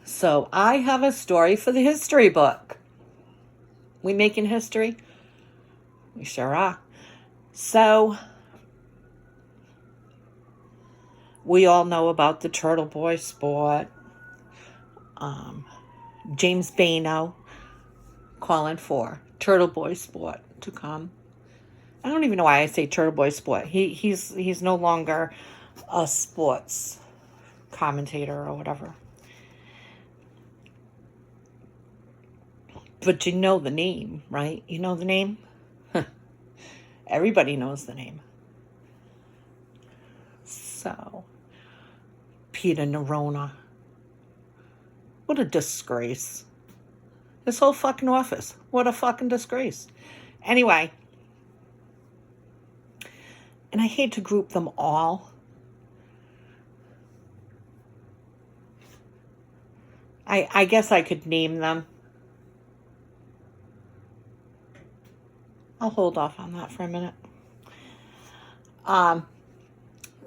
So I have a story for the history book. We making history? We sure are. So we all know about the Turtle Boy sport. James Bano calling for Turtle Boy sport to come. I don't even know why I say Turtle Boy sport. He's no longer a sports commentator or whatever. But you know the name, right? You know the name? Everybody knows the name. So, Peter Nerona. What a disgrace. This whole fucking office. What a fucking disgrace. Anyway. And I hate to group them all. I guess I could name them. I'll hold off on that for a minute.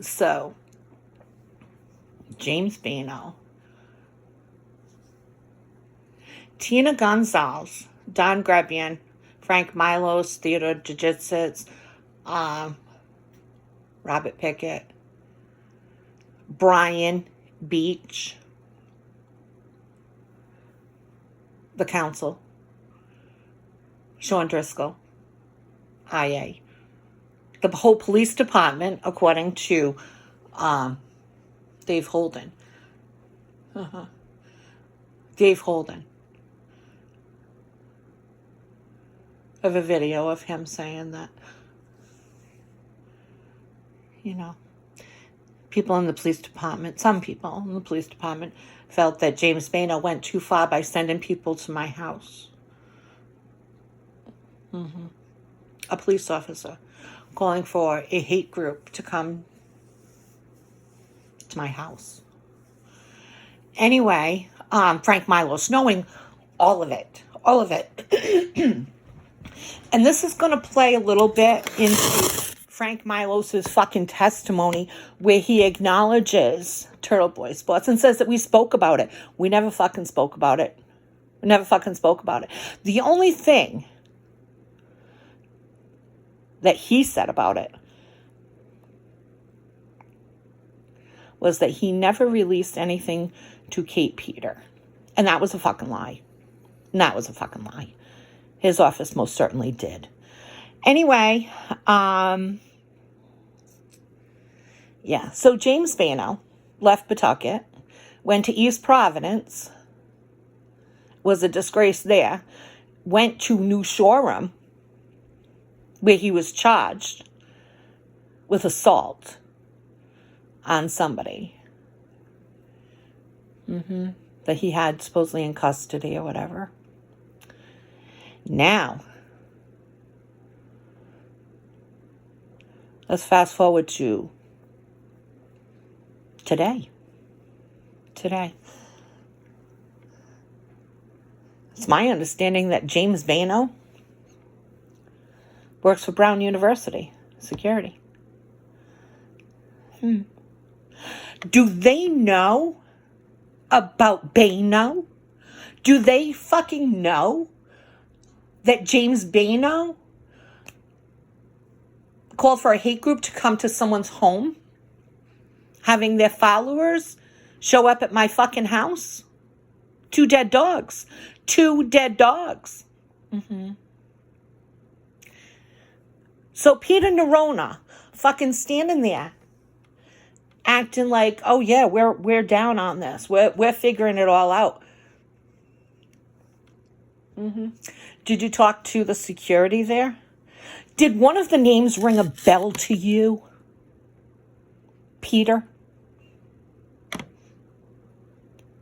So, James Bano, Tina Gonzalez, Don Grebian, Frank Milos, Theodore Jiu-Jitsu, Robert Pickett, Brian Beach, the council, Sean Driscoll, IA, the whole police department, according to Dave Holden. Dave Holden. I have a video of him saying that, people in the police department, some people in the police department felt that James Bano went too far by sending people to my house. A police officer calling for a hate group to come to my house. Anyway, Frank Milos, knowing all of it. And this is going to play a little bit into Frank Milos's fucking testimony where he acknowledges Turtle Boy Sports and says that we spoke about it. We never fucking spoke about it. The only thing that he said about it was that he never released anything to Kate Peter. And that was a fucking lie. His office most certainly did. Anyway, so James Bano left Pawtucket, went to East Providence, was a disgrace there, went to New Shoreham, where he was charged with assault on somebody that he had supposedly in custody or whatever. Now, let's fast forward to today. It's my understanding that James Bano works for Brown University security. Do they know about Bano? Do they fucking know that James Bano called for a hate group to come to someone's home, having their followers show up at my fucking house? 2 dead dogs. So Peter Nerona fucking standing there acting like, oh yeah, we're down on this. We're figuring it all out. Did you talk to the security there? Did one of the names ring a bell to you? Peter?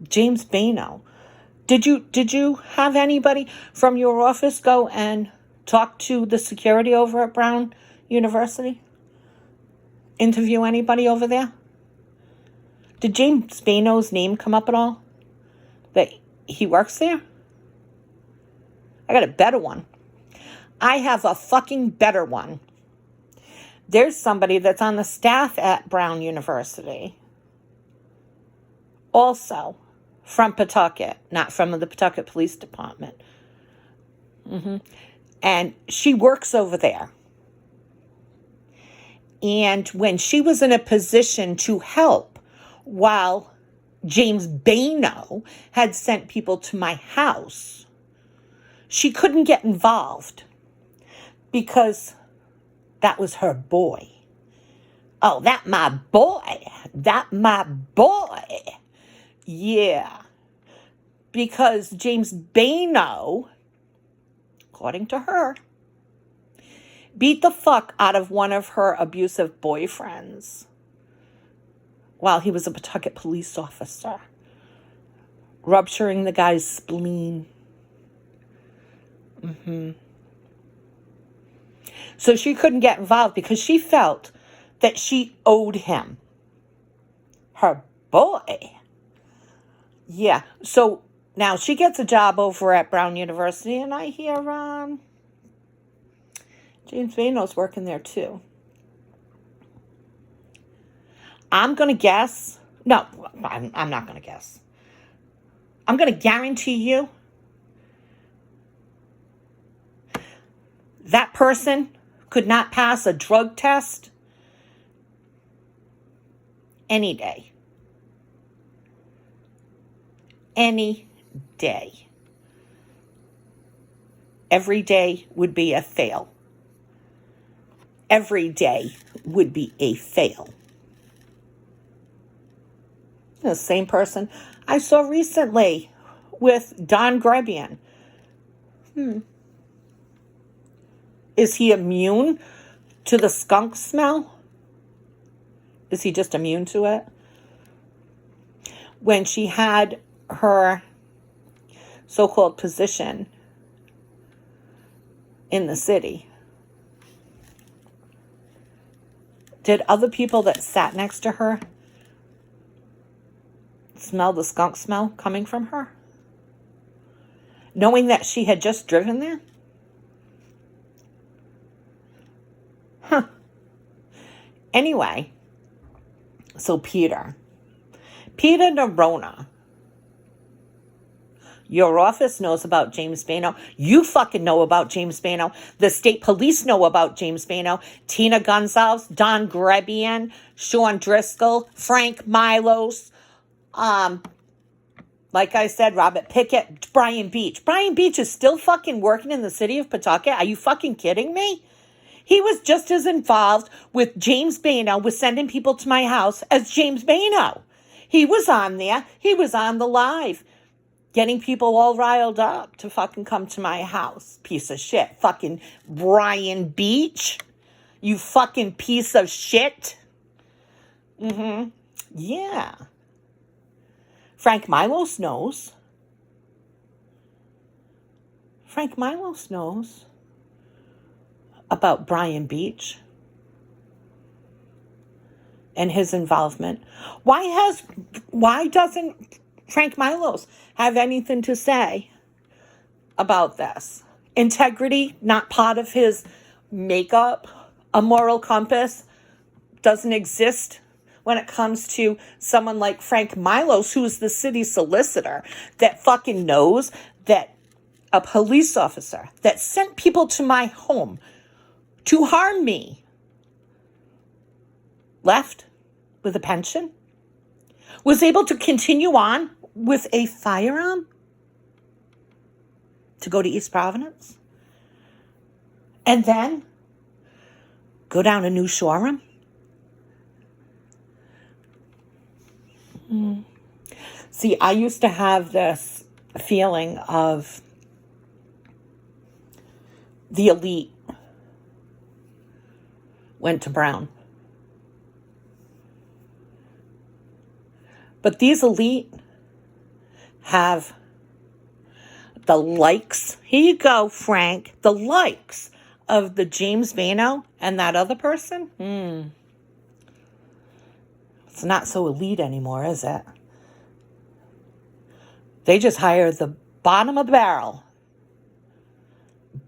James Bano. Did you have anybody from your office go and talk to the security over at Brown University? Interview anybody over there? Did James Bano's name come up at all? That he works there? I got a better one. I have a fucking better one. There's somebody that's on the staff at Brown University. Also from Pawtucket, not from the Pawtucket Police Department. And she works over there. And when she was in a position to help, while James Bano had sent people to my house, she couldn't get involved because that was her boy. Oh, that my boy. That my boy. Yeah. Because James Bano, according to her, beat the fuck out of one of her abusive boyfriends while he was a Pawtucket police officer, rupturing the guy's spleen. So she couldn't get involved because she felt that she owed him. Her boy. Yeah. So now she gets a job over at Brown University, and I hear James Bano's working there too. I'm going to guess. No, I'm not going to guess. I'm going to guarantee you that person could not pass a drug test any day. Any day. Every day would be a fail. Every day would be a fail. The same person I saw recently with Don Grebian. Is he immune to the skunk smell? Is he just immune to it? When she had her so-called position in the city, did other people that sat next to her smell the skunk smell coming from her? Knowing that she had just driven there? Anyway, so Peter Nerona, your office knows about James Bano. You fucking know about James Bano. The state police know about James Bano. Tina Gonzalez, Don Grebian, Sean Driscoll, Frank Milos, like I said, Robert Pickett, Brian Beach. Brian Beach is still fucking working in the city of Pawtucket. Are you fucking kidding me? He was just as involved with James Bano, with sending people to my house, as James Bano. He was on there. He was on the live, getting people all riled up to fucking come to my house. Piece of shit. Fucking Brian Beach. You fucking piece of shit. Yeah. Frank Milos knows. Frank Milos knows about Brian Beach and his involvement. Why doesn't Frank Milos have anything to say about this? Integrity, not part of his makeup. A moral compass doesn't exist when it comes to someone like Frank Milos, who's the city solicitor, that fucking knows that a police officer that sent people to my home to harm me left with a pension, was able to continue on with a firearm to go to East Providence, and then go down to New Shoreham. See, I used to have this feeling of the elite went to Brown. But these elite have the likes. Here you go, Frank. The likes of the James Bano and that other person. It's not so elite anymore, is it? They just hire the bottom of the barrel.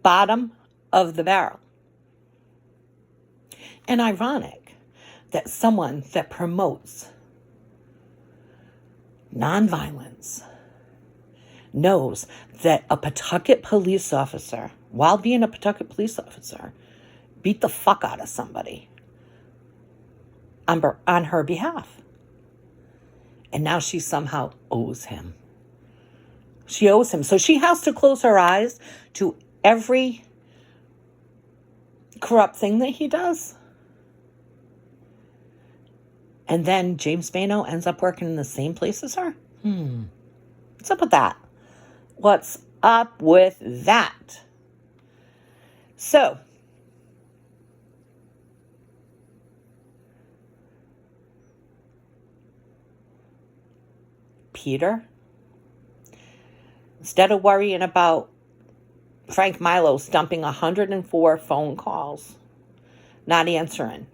Bottom of the barrel. And ironic that someone that promotes nonviolence, knows that a Pawtucket police officer, while being a Pawtucket police officer, beat the fuck out of somebody on her behalf. And now she somehow owes him. She owes him. So she has to close her eyes to every corrupt thing that he does. And then James Bano ends up working in the same place as her? What's up with that? What's up with that? So, Peter, instead of worrying about Frank Milo dumping 104 phone calls, not answering,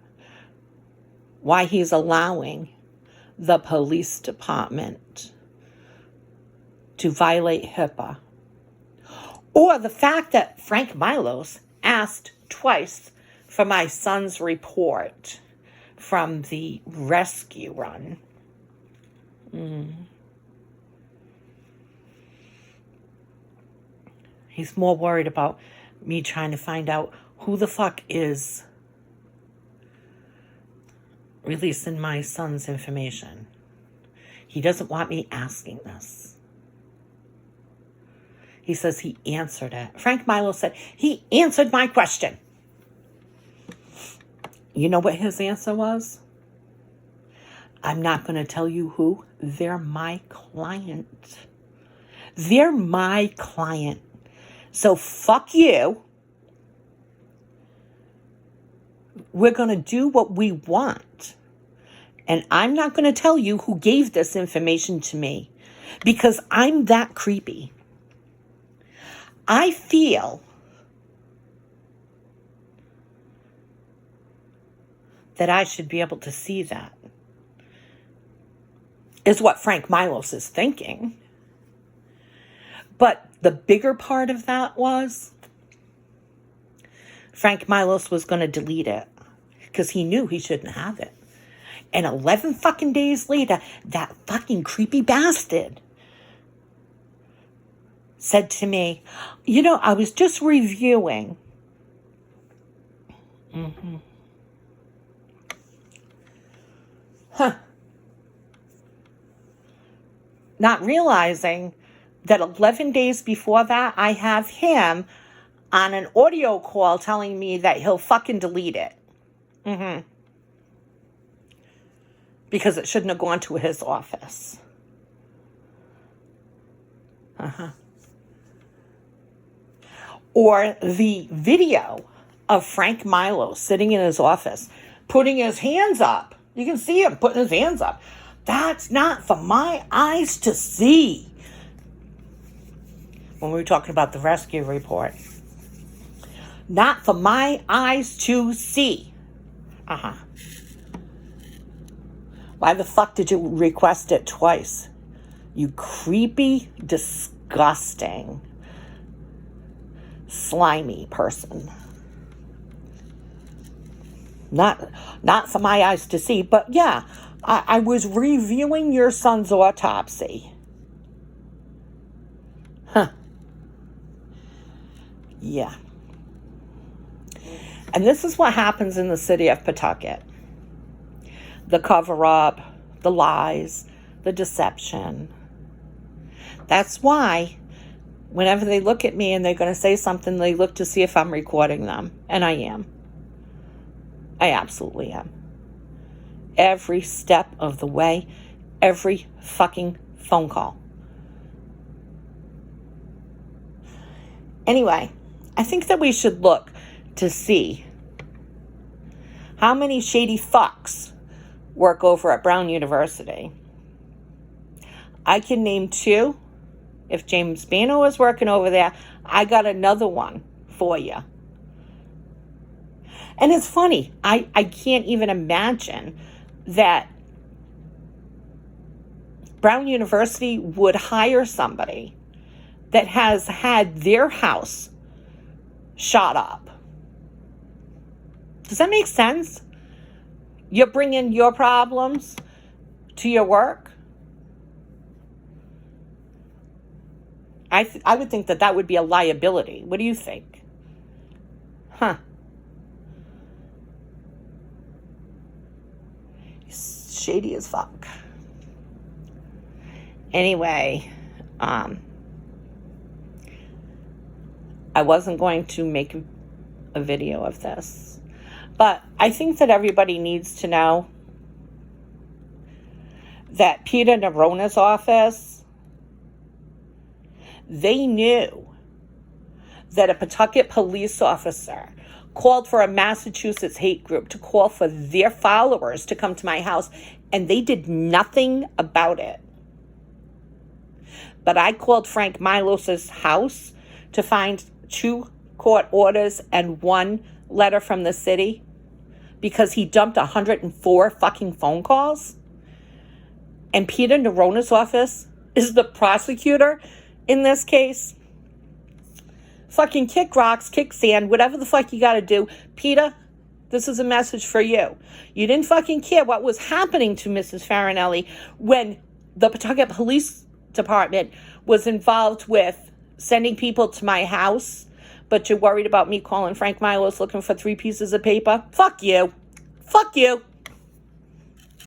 why he's allowing the police department to violate HIPAA, or the fact that Frank Milos asked twice for my son's report from the rescue run. He's more worried about me trying to find out who the fuck is releasing my son's information. He doesn't want me asking this. He says he answered it. Frank Milo said, he answered my question. You know what his answer was? I'm not going to tell you who. They're my client. They're my client. So fuck you. We're going to do what we want. And I'm not going to tell you who gave this information to me because I'm that creepy. I feel that I should be able to see that, is what Frank Milos is thinking. But the bigger part of that was Frank Milos was going to delete it because he knew he shouldn't have it. And 11 fucking days later, that fucking creepy bastard said to me, you know, I was just reviewing. Not realizing that 11 days before that, I have him on an audio call telling me that he'll fucking delete it. Because it shouldn't have gone to his office. Or the video of Frank Milo sitting in his office, putting his hands up. You can see him putting his hands up. That's not for my eyes to see. When we were talking about the rescue report. Not for my eyes to see. Why the fuck did you request it twice? You creepy, disgusting, slimy person. Not for my eyes to see, but yeah, I was reviewing your son's autopsy. Yeah. And this is what happens in the city of Pawtucket. The cover-up, the lies, the deception. That's why whenever they look at me and they're going to say something, they look to see if I'm recording them. And I am. I absolutely am. Every step of the way, every fucking phone call. Anyway, I think that we should look to see how many shady fucks work over at Brown University. I can name 2. If James Bano was working over there, I got another one for you. And it's funny, I can't even imagine that Brown University would hire somebody that has had their house shot up. Does that make sense? You're bringing your problems to your work. I would think that that would be a liability. What do you think? Huh. Shady as fuck. Anyway, I wasn't going to make a video of this, but I think that everybody needs to know that Peter Nerona's office, they knew that a Pawtucket police officer called for a Massachusetts hate group to call for their followers to come to my house, and they did nothing about it. But I called Frank Milos's house to find 2 court orders and 1 letter from the city because he dumped 104 fucking phone calls. And Peter Nerona's office is the prosecutor in this case. Fucking kick rocks, kick sand, whatever the fuck you gotta do. Peter, this is a message for you. You didn't fucking care what was happening to Mrs. Farinelli when the Pawtucket Police Department was involved with sending people to my house, but you're worried about me calling Frank Milos looking for 3 pieces of paper. Fuck you. Fuck you.